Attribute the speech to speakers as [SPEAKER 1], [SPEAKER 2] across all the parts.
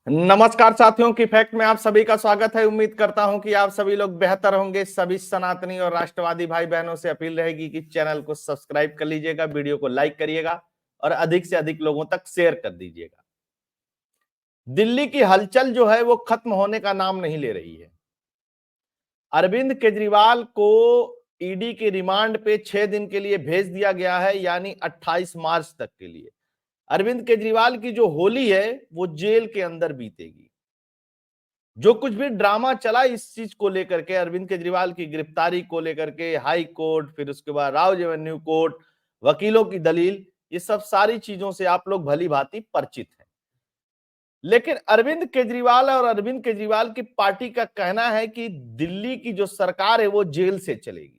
[SPEAKER 1] नमस्कार साथियों की फैक्ट में आप सभी का स्वागत है। उम्मीद करता हूं कि आप सभी लोग बेहतर होंगे। सभी सनातनी और राष्ट्रवादी भाई बहनों से अपील रहेगी कि चैनल को सब्सक्राइब कर लीजिएगा, वीडियो को लाइक करिएगा और अधिक से अधिक लोगों तक शेयर कर दीजिएगा। दिल्ली की हलचल जो है वो खत्म होने का नाम नहीं ले रही है। अरविंद केजरीवाल को ईडी के रिमांड पे 6 दिन के लिए भेज दिया गया है, यानी 28 मार्च तक के लिए। अरविंद केजरीवाल की जो होली है वो जेल के अंदर बीतेगी। जो कुछ भी ड्रामा चला इस चीज को लेकर के, अरविंद केजरीवाल की गिरफ्तारी को लेकर के, हाई कोर्ट, फिर उसके बाद राव एवेन्यू कोर्ट, वकीलों की दलील, ये सब सारी चीजों से आप लोग भली भांति परिचित हैं। लेकिन अरविंद केजरीवाल और अरविंद केजरीवाल की पार्टी का कहना है कि दिल्ली की जो सरकार है वो जेल से चलेगी।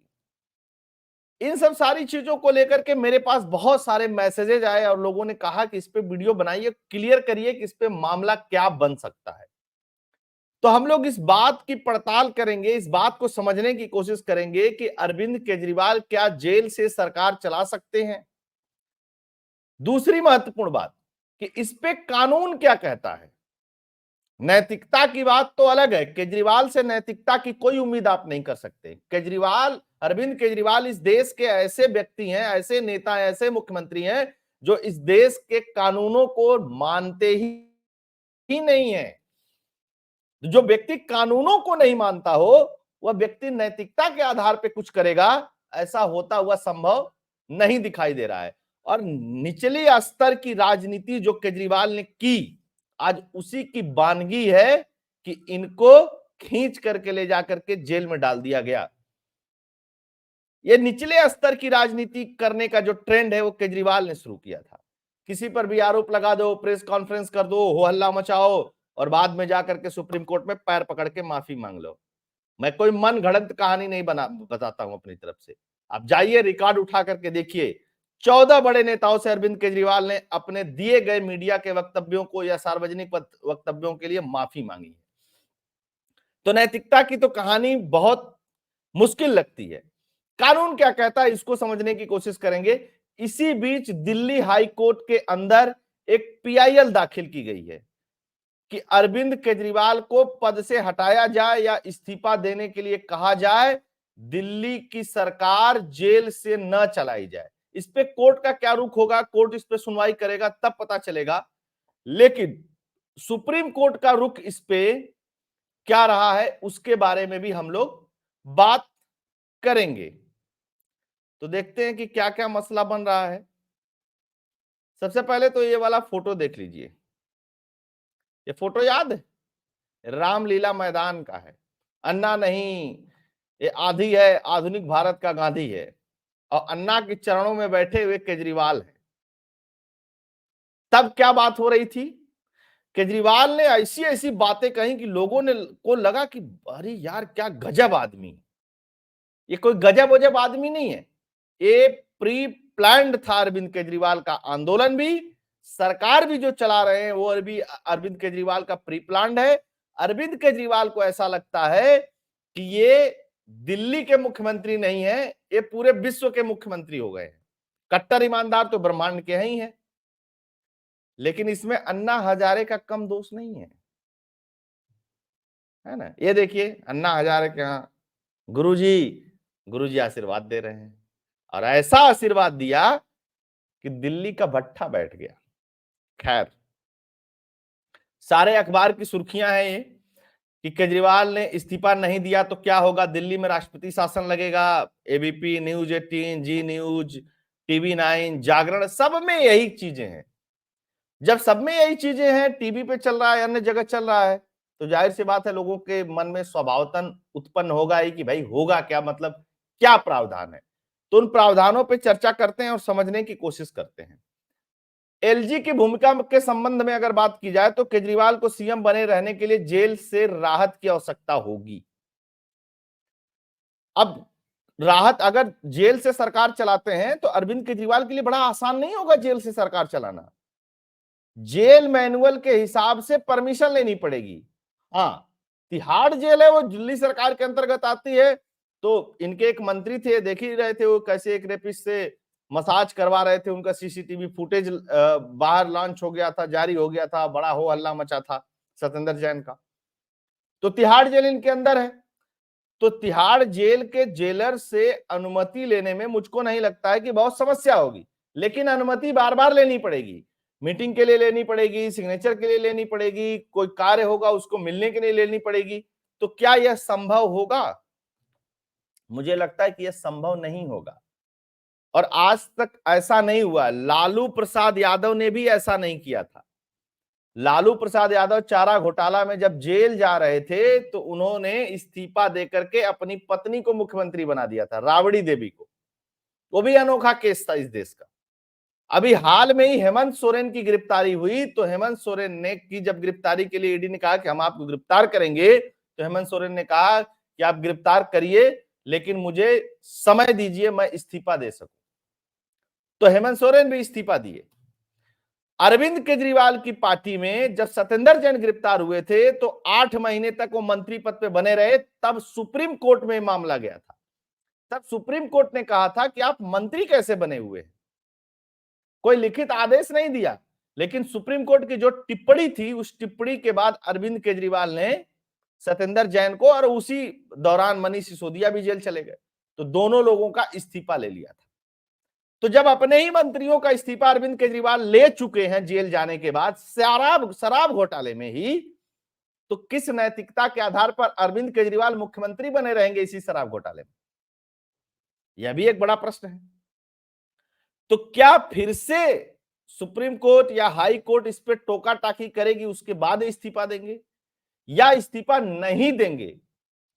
[SPEAKER 1] इन सब सारी चीजों को लेकर के मेरे पास बहुत सारे मैसेजेज आए और लोगों ने कहा कि इस पे वीडियो बनाइए, क्लियर करिए कि इस पे मामला क्या बन सकता है। तो हम लोग इस बात की पड़ताल करेंगे, इस बात को समझने की कोशिश करेंगे कि अरविंद केजरीवाल क्या जेल से सरकार चला सकते हैं। दूसरी महत्वपूर्ण बात कि इस पे कानून क्या कहता है। नैतिकता की बात तो अलग है, केजरीवाल से नैतिकता की कोई उम्मीद आप नहीं कर सकते। केजरीवाल, अरविंद केजरीवाल इस देश के ऐसे व्यक्ति हैं, ऐसे नेता हैं, ऐसे मुख्यमंत्री हैं जो इस देश के कानूनों को मानते ही नहीं है। जो व्यक्ति कानूनों को नहीं मानता हो वह व्यक्ति नैतिकता के आधार पे कुछ करेगा, ऐसा होता हुआ संभव नहीं दिखाई दे रहा है। और निचली स्तर की राजनीति जो केजरीवाल ने की, आज उसी की बानगी है कि इनको खींच करके ले जाकर के जेल में डाल दिया गया। ये निचले स्तर की राजनीति करने का जो ट्रेंड है वो केजरीवाल ने शुरू किया था। किसी पर भी आरोप लगा दो, प्रेस कॉन्फ्रेंस कर दो, हो हल्ला मचाओ और बाद में जाकर के सुप्रीम कोर्ट में पैर पकड़ के माफी मांग लो। मैं कोई मन घड़ंत कहानी नहीं बताता हूं अपनी तरफ से। आप जाइए, रिकॉर्ड उठा करके देखिए, 14 बड़े नेताओं से अरविंद केजरीवाल ने अपने दिए गए मीडिया के वक्तव्यों को या सार्वजनिक वक्तव्यों के लिए माफी मांगी है। तो नैतिकता की तो कहानी बहुत मुश्किल लगती है। कानून क्या कहता है इसको समझने की कोशिश करेंगे। इसी बीच दिल्ली हाई कोर्ट के अंदर एक पीआईएल दाखिल की गई है कि अरविंद केजरीवाल को पद से हटाया जाए या इस्तीफा देने के लिए कहा जाए, दिल्ली की सरकार जेल से न चलाई जाए। इस पे कोर्ट का क्या रुख होगा, कोर्ट इस पे सुनवाई करेगा तब पता चलेगा। लेकिन सुप्रीम कोर्ट का रुख इस पे क्या रहा है उसके बारे में भी हम लोग बात करेंगे। तो देखते हैं कि क्या क्या मसला बन रहा है। सबसे पहले तो ये वाला फोटो देख लीजिए। ये फोटो याद है, रामलीला मैदान का है। अन्ना नहीं, ये आधी है, आधुनिक भारत का गांधी है और अन्ना के चरणों में बैठे हुए केजरीवाल है। तब क्या बात हो रही थी, केजरीवाल ने ऐसी ऐसी बातें कही कि लोगों ने को लगा कि अरे यार क्या गजब आदमी। ये कोई गजब वजब आदमी नहीं है, ये प्री प्लान्ड था। अरविंद केजरीवाल का आंदोलन भी, सरकार भी जो चला रहे हैं वो अभी अरविंद केजरीवाल का प्री प्लान्ड है। अरविंद केजरीवाल को ऐसा लगता है कि ये दिल्ली के मुख्यमंत्री नहीं है, ये पूरे विश्व के मुख्यमंत्री हो गए हैं। कट्टर ईमानदार तो ब्रह्मांड के ही हैं, लेकिन इसमें अन्ना हजारे का कम दोष नहीं है ना। ये देखिए अन्ना हजारे के यहाँ गुरुजी आशीर्वाद दे रहे हैं और ऐसा आशीर्वाद दिया कि दिल्ली का भट्ठा बैठ गया। खैर, सारे अखबार की सुर्खियां हैं ये कि केजरीवाल ने इस्तीफा नहीं दिया तो क्या होगा, दिल्ली में राष्ट्रपति शासन लगेगा। एबीपी न्यूज 18, जी न्यूज, टीवी 9, जागरण, सब में यही चीजें हैं। जब सब में यही चीजें हैं, टीवी पे चल रहा है, अन्य जगह चल रहा है, तो जाहिर सी बात है लोगों के मन में स्वभावतन उत्पन्न होगा ही कि भाई होगा क्या, मतलब क्या प्रावधान है। तो उन प्रावधानों पे चर्चा करते हैं और समझने की कोशिश करते हैं। एलजी की भूमिका के संबंध में अगर बात की जाए तो केजरीवाल को सीएम बने रहने के लिए जेल से राहत की आवश्यकता होगी। अब राहत अगर जेल से सरकार चलाते हैं तो अरविंद केजरीवाल के लिए बड़ा आसान नहीं होगा जेल से सरकार चलाना। जेल मैनुअल के हिसाब से परमिशन लेनी पड़ेगी। हाँ, तिहाड़ जेल है वो दिल्ली सरकार के अंतर्गत आती है। तो इनके एक मंत्री थे, देख ही रहे थे वो कैसे एक रेपिस्ट से मसाज करवा रहे थे, उनका सीसीटीवी फुटेज बाहर लॉन्च हो गया था, जारी हो गया था, बड़ा हो हल्ला मचा था। सत्येंद्र जैन का। तो तिहाड़ जेल इनके अंदर है। तो तिहाड़ जेल के जेलर से अनुमति लेने में मुझको नहीं लगता है कि बहुत समस्या होगी, लेकिन अनुमति बार बार लेनी पड़ेगी। मीटिंग के लिए लेनी पड़ेगी, सिग्नेचर के लिए लेनी पड़ेगी, कोई कार्य होगा उसको मिलने के लिए लेनी पड़ेगी। तो क्या यह संभव होगा? मुझे लगता है कि यह संभव नहीं होगा, और आज तक ऐसा नहीं हुआ। लालू प्रसाद यादव ने भी ऐसा नहीं किया था। लालू प्रसाद यादव चारा घोटाला में जब जेल जा रहे थे तो उन्होंने इस्तीफा देकर के अपनी पत्नी को मुख्यमंत्री बना दिया था, राबड़ी देवी को। वो भी अनोखा केस था इस देश का। अभी हाल में ही हेमंत सोरेन की गिरफ्तारी हुई, तो हेमंत सोरेन ने की जब गिरफ्तारी के लिए ईडी ने कहा कि हम आपको गिरफ्तार करेंगे, तो हेमंत सोरेन ने कहा कि आप गिरफ्तार करिए, लेकिन मुझे समय दीजिए, मैं इस्तीफा दे सकूं। तो हेमंत सोरेन भी इस्तीफा दिए। अरविंद केजरीवाल की पार्टी में जब सत्येंद्र जैन गिरफ्तार हुए थे तो 8 महीने तक वो मंत्री पद पे बने रहे। तब सुप्रीम कोर्ट में मामला गया था। तब सुप्रीम कोर्ट ने कहा था कि आप मंत्री कैसे बने हुए हैं। कोई लिखित आदेश नहीं दिया, लेकिन सुप्रीम कोर्ट की जो टिप्पणी थी, उस टिप्पणी के बाद अरविंद केजरीवाल ने सत्येंद्र जैन को, और उसी दौरान मनीष सिसोदिया भी जेल चले गए, तो दोनों लोगों का इस्तीफा ले लिया था। तो जब अपने ही मंत्रियों का इस्तीफा अरविंद केजरीवाल ले चुके हैं जेल जाने के बाद, शराब घोटाले में ही, तो किस नैतिकता के आधार पर अरविंद केजरीवाल मुख्यमंत्री बने रहेंगे इसी शराब घोटाले में? यह भी एक बड़ा प्रश्न है। तो क्या फिर से सुप्रीम कोर्ट या हाई कोर्ट इस पर टोका टाकी करेगी, उसके बाद इस्तीफा देंगे, या इस्तीफा नहीं देंगे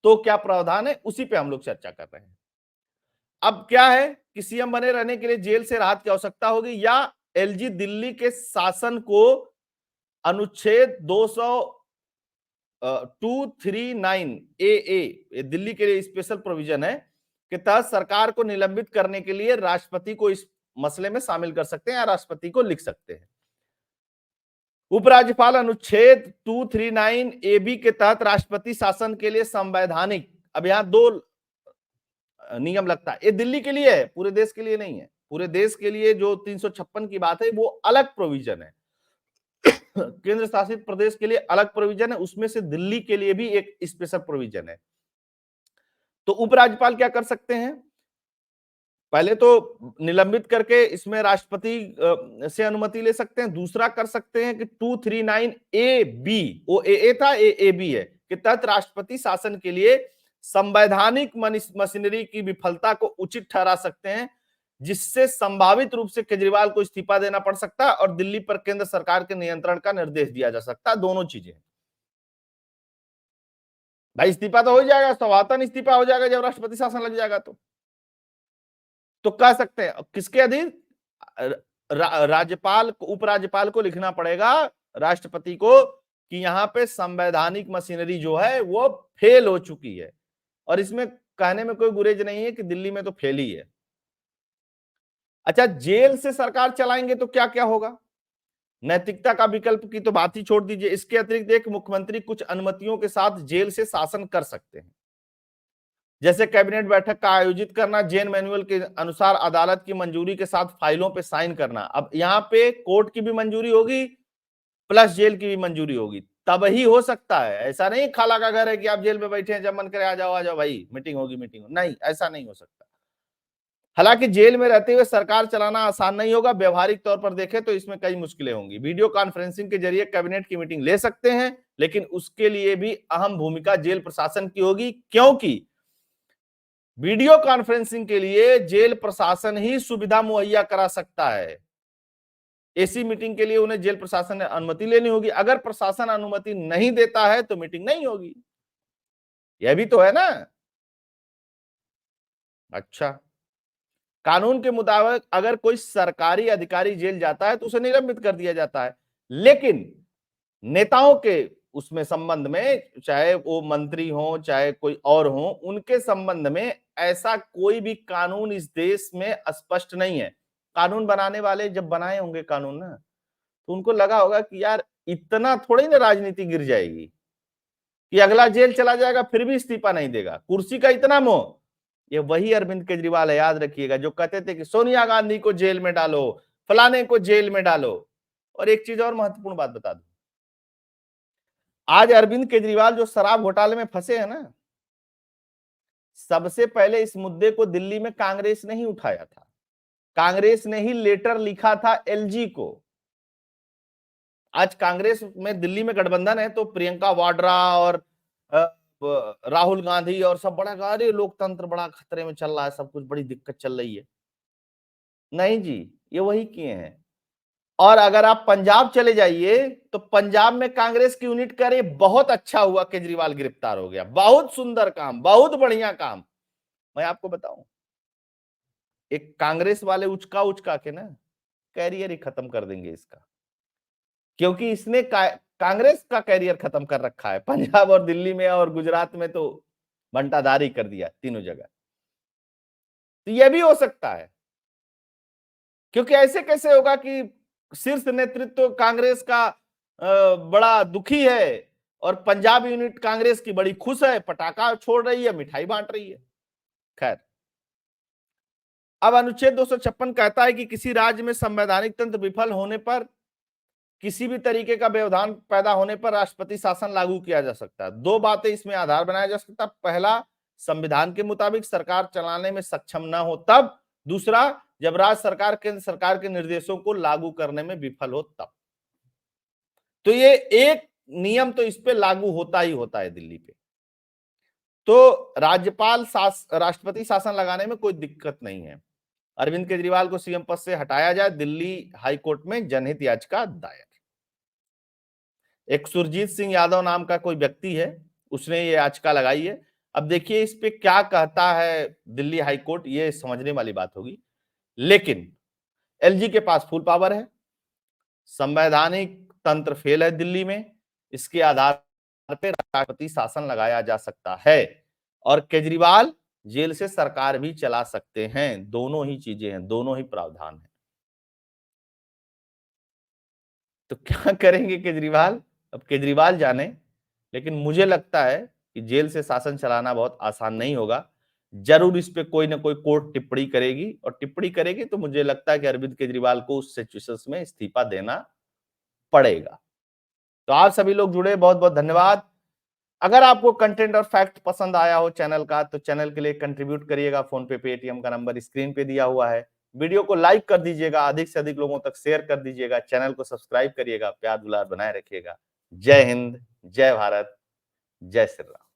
[SPEAKER 1] तो क्या प्रावधान है, उसी पे हम लोग चर्चा कर रहे हैं। अब क्या है कि सीएम बने रहने के लिए जेल से राहत की आवश्यकता होगी, या एलजी दिल्ली के शासन को अनुच्छेद 239 ए दिल्ली के लिए स्पेशल प्रोविजन है के तहत सरकार को निलंबित करने के लिए राष्ट्रपति को इस मसले में शामिल कर सकते हैं या राष्ट्रपति को लिख सकते हैं। उपराज्यपाल अनुच्छेद 239 ए के तहत राष्ट्रपति शासन के लिए संवैधानिक, अब यहां 2 नियम लगता है। ये दिल्ली के लिए है, पूरे देश के लिए नहीं है। पूरे देश के लिए जो 356 की बात है वो अलग प्रोविजन है। केंद्र शासित प्रदेश के लिए अलग प्रोविजन है, उसमें से दिल्ली के लिए भी एक स्पेशल प्रोविजन है। तो उपराज्यपाल क्या कर सकते हैं? पहले तो निलंबित करके इसमें राष्ट्रपति से अनुमति ले सकते हैं। दूसरा कर सकते हैं कि 239 ए बी, वो ए था, ए बी है, कि तहत राष्ट्रपति शासन के लिए संवैधानिक मशीनरी की विफलता को उचित ठहरा सकते हैं, जिससे संभावित रूप से केजरीवाल को इस्तीफा देना पड़ सकता है और दिल्ली पर केंद्र सरकार के नियंत्रण का निर्देश दिया जा सकता है। दोनों चीजें। भाई इस्तीफा तो हो जाएगा, स्वाभाविक इस्तीफा हो जाएगा जब राष्ट्रपति शासन लग जाएगा। तो कह सकते हैं किसके अधीन? राज्यपाल को, उपराज्यपाल को लिखना पड़ेगा राष्ट्रपति को कि यहां पे संवैधानिक मशीनरी जो है वो फेल हो चुकी है। और इसमें कहने में कोई गुरेज नहीं है कि दिल्ली में तो फेल ही है। अच्छा, जेल से सरकार चलाएंगे तो क्या क्या होगा? नैतिकता का विकल्प की तो बात ही छोड़ दीजिए। इसके अतिरिक्त एक मुख्यमंत्री कुछ अनुमतियों के साथ जेल से शासन कर सकते हैं, जैसे कैबिनेट बैठक का आयोजित करना, जेल मैनुअल के अनुसार अदालत की मंजूरी के साथ फाइलों पे साइन करना। अब यहाँ पे कोर्ट की भी मंजूरी होगी प्लस जेल की भी मंजूरी होगी, तब ही हो सकता है। ऐसा नहीं खाला का घर है कि आप जेल में बैठे हैं, जब मन करे आ जाओ भाई, मीटिंग होगी, नहीं, ऐसा नहीं हो सकता। हालांकि जेल में रहते हुए सरकार चलाना आसान नहीं होगा। व्यवहारिक तौर पर देखें तो इसमें कई मुश्किलें होंगी। वीडियो कॉन्फ्रेंसिंग के जरिए कैबिनेट की मीटिंग ले सकते हैं, लेकिन उसके लिए भी अहम भूमिका जेल प्रशासन की होगी, क्योंकि वीडियो कॉन्फ्रेंसिंग के लिए जेल प्रशासन ही सुविधा मुहैया करा सकता है। ऐसी मीटिंग के लिए उन्हें जेल प्रशासन ने अनुमति लेनी होगी। अगर प्रशासन अनुमति नहीं देता है तो मीटिंग नहीं होगी। यह भी तो है ना। अच्छा, कानून के मुताबिक अगर कोई सरकारी अधिकारी जेल जाता है तो उसे निलंबित कर दिया जाता है, लेकिन नेताओं के उसमें संबंध में, चाहे वो मंत्री हो चाहे कोई और हो, उनके संबंध में ऐसा कोई भी कानून इस देश में स्पष्ट नहीं है। कानून बनाने वाले जब बनाए होंगे कानून ना, तो उनको लगा होगा कि यार इतना थोड़ी ना राजनीति गिर जाएगी कि अगला जेल चला जाएगा फिर भी इस्तीफा नहीं देगा, कुर्सी का इतना मोह। ये वही अरविंद केजरीवाल है, याद रखिएगा, जो कहते थे कि सोनिया गांधी को जेल में डालो, फलाने को जेल में डालो। और एक चीज और महत्वपूर्ण बात बता दूं, आज अरविंद केजरीवाल जो शराब घोटाले में फंसे हैं ना, सबसे पहले इस मुद्दे को दिल्ली में कांग्रेस ने ही उठाया था। कांग्रेस ने ही लेटर लिखा था एलजी को। आज कांग्रेस में दिल्ली में गठबंधन है तो प्रियंका वाड्रा और राहुल गांधी और सब बड़ा अरे लोकतंत्र बड़ा खतरे में चल रहा है, सब कुछ बड़ी दिक्कत चल रही है। नहीं जी, ये वही किए हैं। और अगर आप पंजाब चले जाइए तो पंजाब में कांग्रेस की यूनिट करे बहुत अच्छा हुआ केजरीवाल गिरफ्तार हो गया, बहुत सुंदर काम, बहुत बढ़िया काम। मैं आपको बताऊं, एक कांग्रेस वाले उचका उचका के ना कैरियर ही खत्म कर देंगे इसका, क्योंकि इसने कांग्रेस का कैरियर खत्म कर रखा है पंजाब और दिल्ली में और गुजरात में, तो बंटाधारी कर दिया तीनों जगह। तो यह भी हो सकता है, क्योंकि ऐसे कैसे होगा कि शीर्ष नेतृत्व कांग्रेस का बड़ा दुखी है और पंजाब यूनिट कांग्रेस की बड़ी खुश है, पटाखा छोड़ रही है, मिठाई बांट रही है। खैर, अब अनुच्छेद 256 कहता है कि किसी राज्य में संवैधानिक तंत्र विफल होने पर, किसी भी तरीके का व्यवधान पैदा होने पर राष्ट्रपति शासन लागू किया जा सकता है। दो बातें इसमें आधार बनाया जा सकता है। पहला, संविधान के मुताबिक सरकार चलाने में सक्षम न हो तब। दूसरा, जब राज्य सरकार केंद्र सरकार के निर्देशों को लागू करने में विफल हो तब। तो ये एक नियम तो इस पे लागू होता ही होता है दिल्ली पे। तो राज्यपाल राष्ट्रपति शासन लगाने में कोई दिक्कत नहीं है। अरविंद केजरीवाल को सीएम पद से हटाया जाए, दिल्ली हाईकोर्ट में जनहित याचिका दायर। एक सुरजीत सिंह यादव नाम का कोई व्यक्ति है, उसने ये याचिका लगाई है। अब देखिए इस पे क्या कहता है दिल्ली हाईकोर्ट, ये समझने वाली बात होगी। लेकिन एलजी के पास फुल पावर है, संवैधानिक तंत्र फेल है दिल्ली में, इसके आधार पर राष्ट्रपति शासन लगाया जा सकता है और केजरीवाल जेल से सरकार भी चला सकते हैं। दोनों ही चीजें हैं, दोनों ही प्रावधान है। तो क्या करेंगे केजरीवाल, अब केजरीवाल जाने। लेकिन मुझे लगता है कि जेल से शासन चलाना बहुत आसान नहीं होगा। जरूर इस पे कोई ना कोई कोर्ट टिप्पणी करेगी, और टिप्पणी करेगी तो मुझे लगता है कि अरविंद केजरीवाल को उस सिचुएशन में इस्तीफा देना पड़ेगा। तो आप सभी लोग जुड़े, बहुत बहुत धन्यवाद। अगर आपको कंटेंट और फैक्ट पसंद आया हो चैनल का, तो चैनल के लिए कंट्रीब्यूट करिएगा। फोन पे, पेटीएम का नंबर स्क्रीन पे दिया हुआ है। वीडियो को लाइक कर दीजिएगा, अधिक से अधिक लोगों तक शेयर कर दीजिएगा, चैनल को सब्सक्राइब करिएगा, प्यार दुलार बनाए रखिएगा। जय हिंद, जय भारत, जय श्री राम।